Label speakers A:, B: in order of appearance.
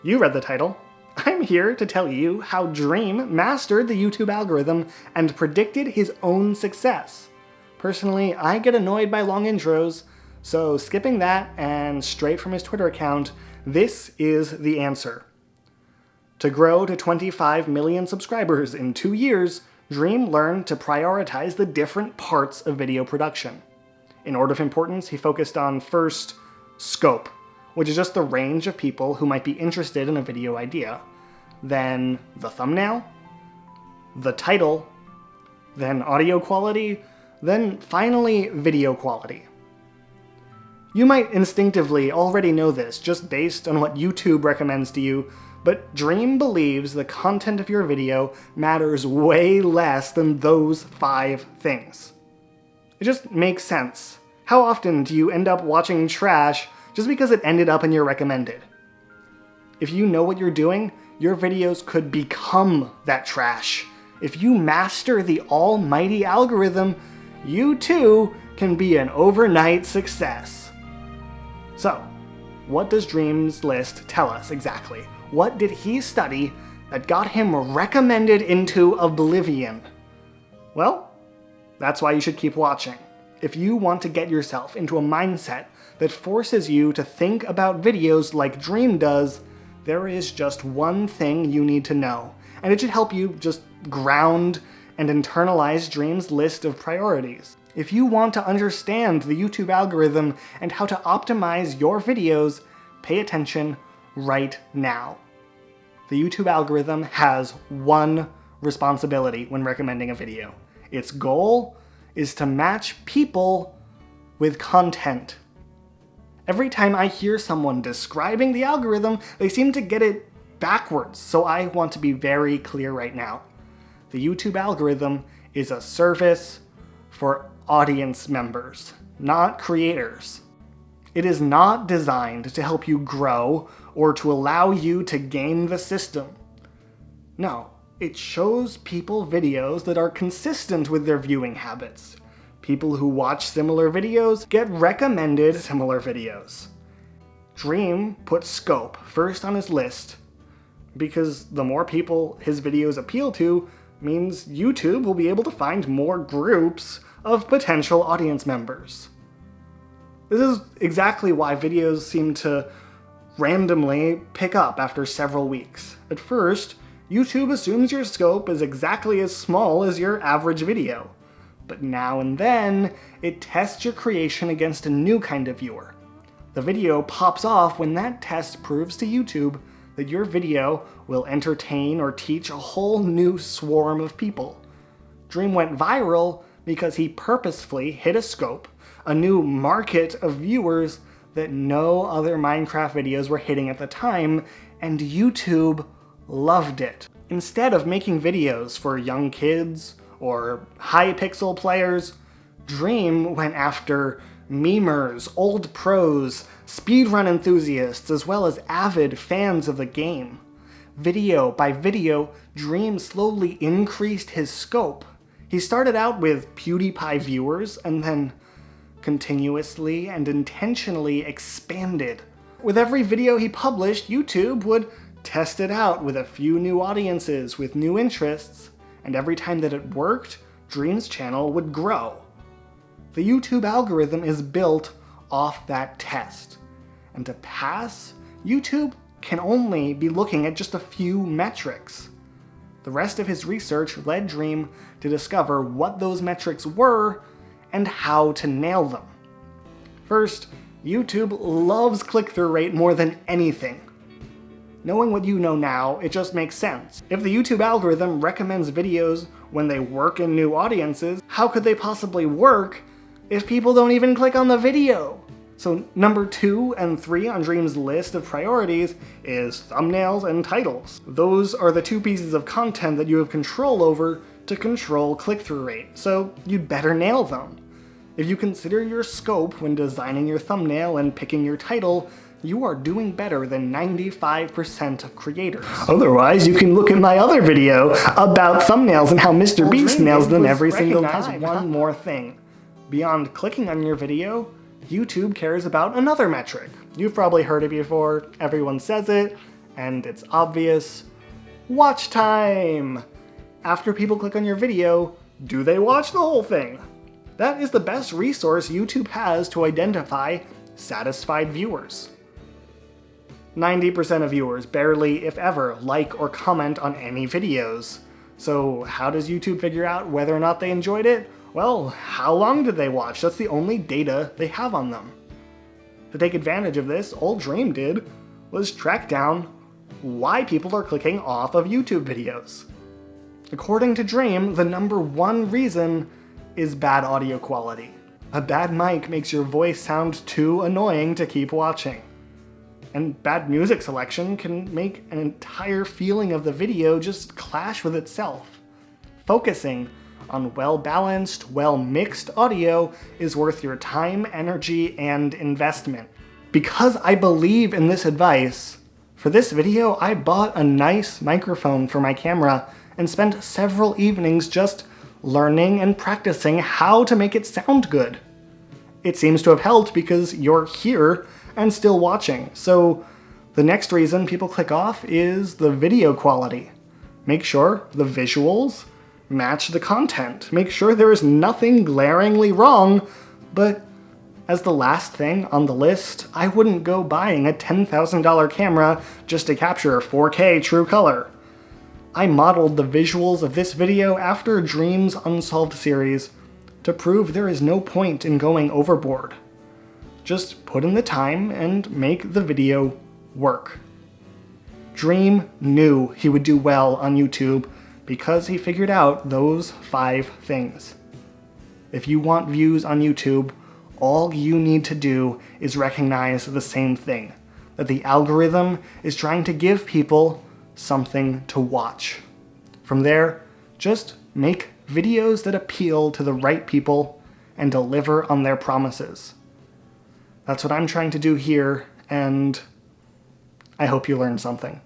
A: You read the title. I'm here to tell you how Dream mastered the YouTube algorithm and predicted his own success. Personally, I get annoyed by long intros, so skipping that and straight from his Twitter account, this is the answer. To grow to 25 million subscribers in 2 years, Dream learned to prioritize the different parts of video production. In order of importance, he focused on first, scope, which is just the range of people who might be interested in a video idea. Then the thumbnail, the title, then audio quality, then finally video quality. You might instinctively already know this just based on what YouTube recommends to you, but Dream believes the content of your video matters way less than those 5 things. It just makes sense. How often do you end up watching trash just because it ended up in your recommended? If you know what you're doing, your videos could become that trash. If you master the almighty algorithm, you too can be an overnight success. So, what does Dream's list tell us exactly? What did he study that got him recommended into oblivion? Well, that's why you should keep watching. If you want to get yourself into a mindset that forces you to think about videos like Dream does, there is just one thing you need to know, and it should help you just ground and internalize Dream's list of priorities. If you want to understand the YouTube algorithm and how to optimize your videos, pay attention right now. The YouTube algorithm has one responsibility when recommending a video. Its goal is to match people with content. Every time I hear someone describing the algorithm, they seem to get it backwards, so I want to be very clear right now. The YouTube algorithm is a service for audience members, not creators. It is not designed to help you grow or to allow you to game the system. No, it shows people videos that are consistent with their viewing habits. People who watch similar videos get recommended similar videos. Dream put scope first on his list because the more people his videos appeal to means YouTube will be able to find more groups of potential audience members. This is exactly why videos seem to randomly pick up after several weeks. At first, YouTube assumes your scope is exactly as small as your average video. But now and then, it tests your creation against a new kind of viewer. The video pops off when that test proves to YouTube that your video will entertain or teach a whole new swarm of people. Dream went viral because he purposefully hit a scope, a new market of viewers that no other Minecraft videos were hitting at the time, and YouTube loved it. Instead of making videos for young kids or high-pixel players, Dream went after memers, old pros, speedrun enthusiasts, as well as avid fans of the game. Video by video, Dream slowly increased his scope. He started out with PewDiePie viewers and then continuously and intentionally expanded. With every video he published, YouTube would test it out with a few new audiences with new interests, and every time that it worked, Dream's channel would grow. The YouTube algorithm is built off that test, and to pass, YouTube can only be looking at just a few metrics. The rest of his research led Dream to discover what those metrics were and how to nail them. First, YouTube loves click-through rate more than anything. Knowing what you know now, it just makes sense. If the YouTube algorithm recommends videos when they work in new audiences, how could they possibly work if people don't even click on the video? So number 2 and 3 on Dream's list of priorities is thumbnails and titles. Those are the 2 pieces of content that you have control over to control click-through rate, so you'd better nail them. If you consider your scope when designing your thumbnail and picking your title, you are doing better than 95% of creators. Otherwise, you can look at my other video about thumbnails and how Mr. Beast nails them every single time. One more thing. Beyond clicking on your video, YouTube cares about another metric. You've probably heard it before, everyone says it, And it's obvious. Watch time! After people click on your video, do they watch the whole thing? That is the best resource YouTube has to identify satisfied viewers. 90% of viewers barely, if ever, like or comment on any videos. So how does YouTube figure out whether or not they enjoyed it? Well, how long did they watch? That's the only data they have on them. To take advantage of this, all Dream did was track down why people are clicking off of YouTube videos. According to Dream, the #1 reason is bad audio quality. A bad mic makes your voice sound too annoying to keep watching. And bad music selection can make an entire feeling of the video just clash with itself. Focusing on well-balanced, well-mixed audio is worth your time, energy, and investment. Because I believe in this advice, for this video I bought a nice microphone for my camera and spent several evenings just learning and practicing how to make it sound good. It seems to have helped because you're here and still watching. So the next reason people click off is the video quality. Make sure the visuals match the content. Make sure there is nothing glaringly wrong, but as the last thing on the list, I wouldn't go buying a $10,000 camera just to capture 4K true color. I modeled the visuals of this video after Dream's Unsolved series to prove there is no point in going overboard. Just put in the time and make the video work. Dream knew he would do well on YouTube because he figured out those 5 things. If you want views on YouTube, all you need to do is recognize the same thing, that the algorithm is trying to give people something to watch. From there, just make videos that appeal to the right people and deliver on their promises. That's what I'm trying to do here, and I hope you learned something.